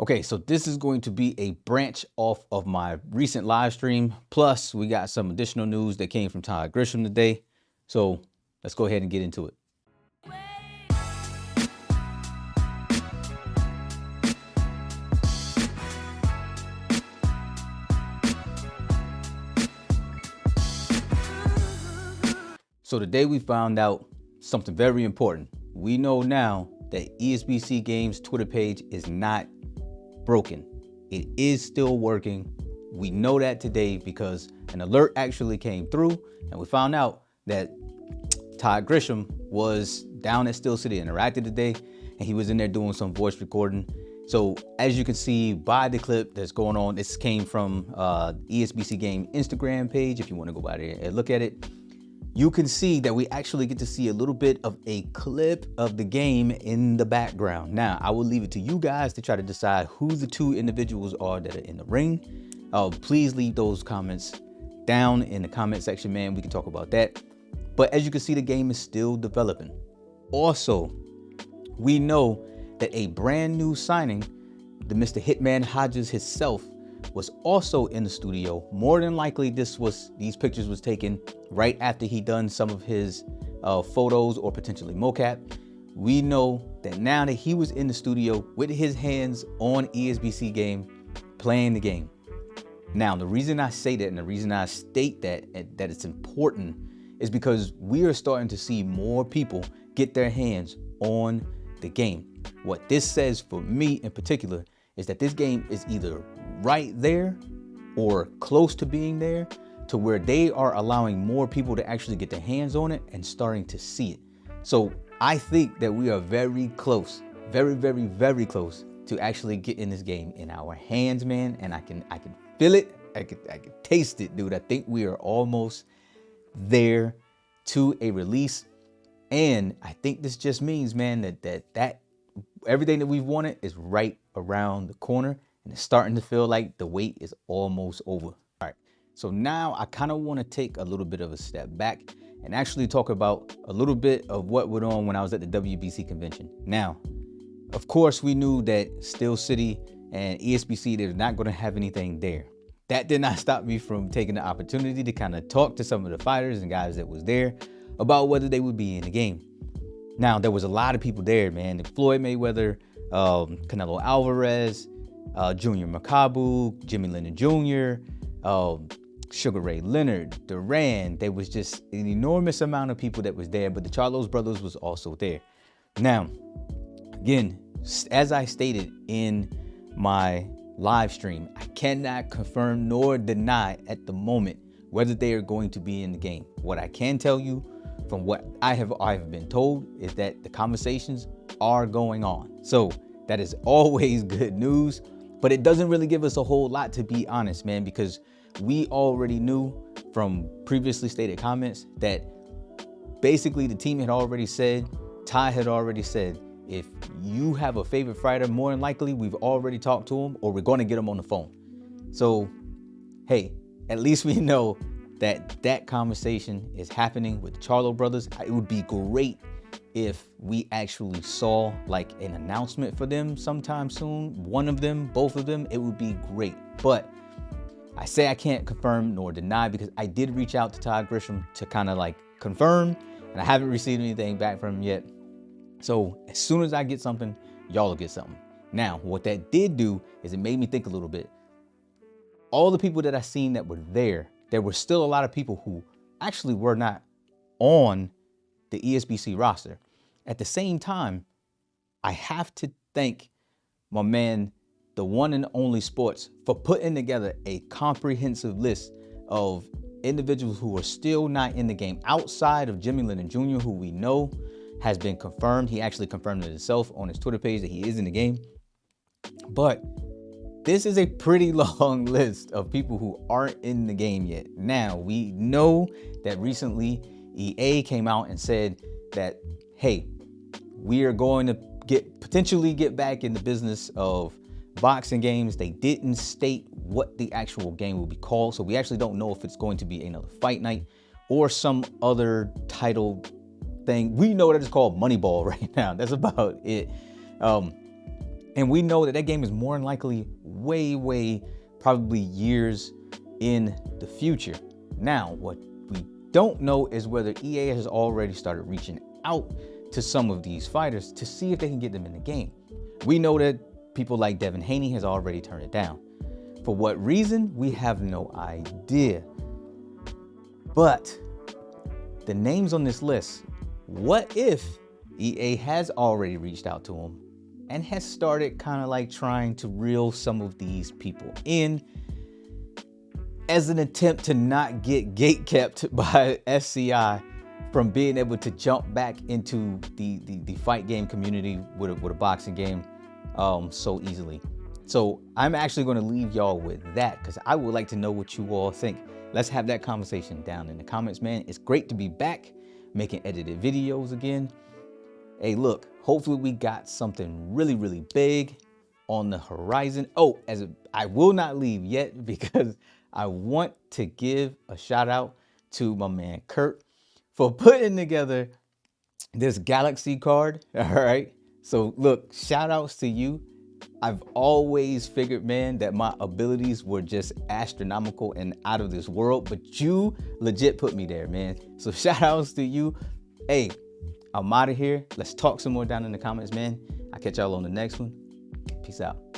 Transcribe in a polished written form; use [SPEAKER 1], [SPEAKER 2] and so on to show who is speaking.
[SPEAKER 1] Okay, so this is going to be a branch off of my recent live stream. Plus, we got some additional news that came from Todd Grisham today. So let's go ahead and get into it. So today we found out something very important. We know now that ESBC Games Twitter page is not broken. It is still working. We know that today because an alert actually came through and we found out that Todd Grisham was down at Steel City Interactive today and he was in there doing some voice recording. So as you can see by the clip that's going on, this came from ESBC Game Instagram page. If you want to go by there and look at it, you can see that we actually get to see a little bit of a clip of the game in the background. Now, I will leave it to you guys to try to decide who the two individuals are that are in the ring. Please leave those comments down in the comment section, man. We can talk about that. But as you can see, the game is still developing. Also, we know that a brand new signing, the Mr. Hitman Hodges himself, was also in the studio. More than likely, these pictures was taken right after he done some of his photos or potentially mocap. We know that now that he was in the studio with his hands on ESBC game, playing the game. Now, the reason I say that and the reason I state that it's important is because we are starting to see more people get their hands on the game. What this says for me in particular is that this game is either right there or close to being there to where they are allowing more people to actually get their hands on it and starting to see it. So I think that we are very close, very, very, very close to actually getting this game in our hands, man. And I can feel it. I can taste it, dude. I think we are almost there to a release. And I think this just means, man, that everything that we've wanted is right around the corner, and it's starting to feel like the wait is almost over. All right, so now I kind of want to take a little bit of a step back and actually talk about a little bit of what went on when I was at the WBC convention. Now, of course, we knew that Steel City and ESBC, they're not going to have anything there. That did not stop me from taking the opportunity to kind of talk to some of the fighters and guys that was there about whether they would be in the game. Now, there was a lot of people there, man. Floyd Mayweather, Canelo Alvarez, Junior Makabu, Jimmy Lennon Jr., Sugar Ray Leonard, Duran. There was just an enormous amount of people that was there, but the Charlos brothers was also there. Now, again, as I stated in my live stream, I cannot confirm nor deny at the moment whether they are going to be in the game. What I can tell you from what I've been told is that the conversations are going on. So that is always good news, but it doesn't really give us a whole lot, to be honest, man, because we already knew from previously stated comments that basically the team had already said, Ty had already said, if you have a favorite fighter, more than likely we've already talked to him or we're going to get him on the phone. So, hey, at least we know that conversation is happening with the Charlo brothers. It would be great if we actually saw like an announcement for them sometime soon. One of them, both of them, it would be great. But I say I can't confirm nor deny because I did reach out to Todd Grisham to kind of like confirm, and I haven't received anything back from him yet. So as soon as I get something, y'all will get something. Now, what that did do is it made me think a little bit. All the people that I seen that were there were still a lot of people who actually were not on the ESBC roster. At the same time, I have to thank my man, the one and only Sports, for putting together a comprehensive list of individuals who are still not in the game outside of Jimmy Lennon Jr., who we know has been confirmed. He actually confirmed it himself on his Twitter page that he is in the game. But this is a pretty long list of people who aren't in the game yet. Now, we know that recently EA came out and said that, hey, we are going to potentially get back in the business of boxing games. They didn't state what the actual game will be called. So we actually don't know if it's going to be another fight night or some other title thing. We know that it's called Moneyball right now. That's about it. And And we know that that game is more than likely way, probably years in the future. Now, what we don't know is whether EA has already started reaching out to some of these fighters to see if they can get them in the game. We know that people like Devin Haney has already turned it down. For what reason, we have no idea. But the names on this list, what if EA has already reached out to them and has started kind of like trying to reel some of these people in as an attempt to not get gatekept by SCI from being able to jump back into the fight game community with a boxing game so easily. So I'm actually going to leave y'all with that because I would like to know what you all think. Let's have that conversation down in the comments, man. It's great to be back making edited videos again. Hey, look, hopefully we got something really big on the horizon. Oh, I will not leave yet because I want to give a shout out to my man Kurt for putting together this Galaxy card. All right. So look, shout outs to you. I've always figured, man, that my abilities were just astronomical and out of this world, but you legit put me there, man. So shout outs to you. Hey, I'm out of here. Let's talk some more down in the comments, man. I'll catch y'all on the next one. Peace out.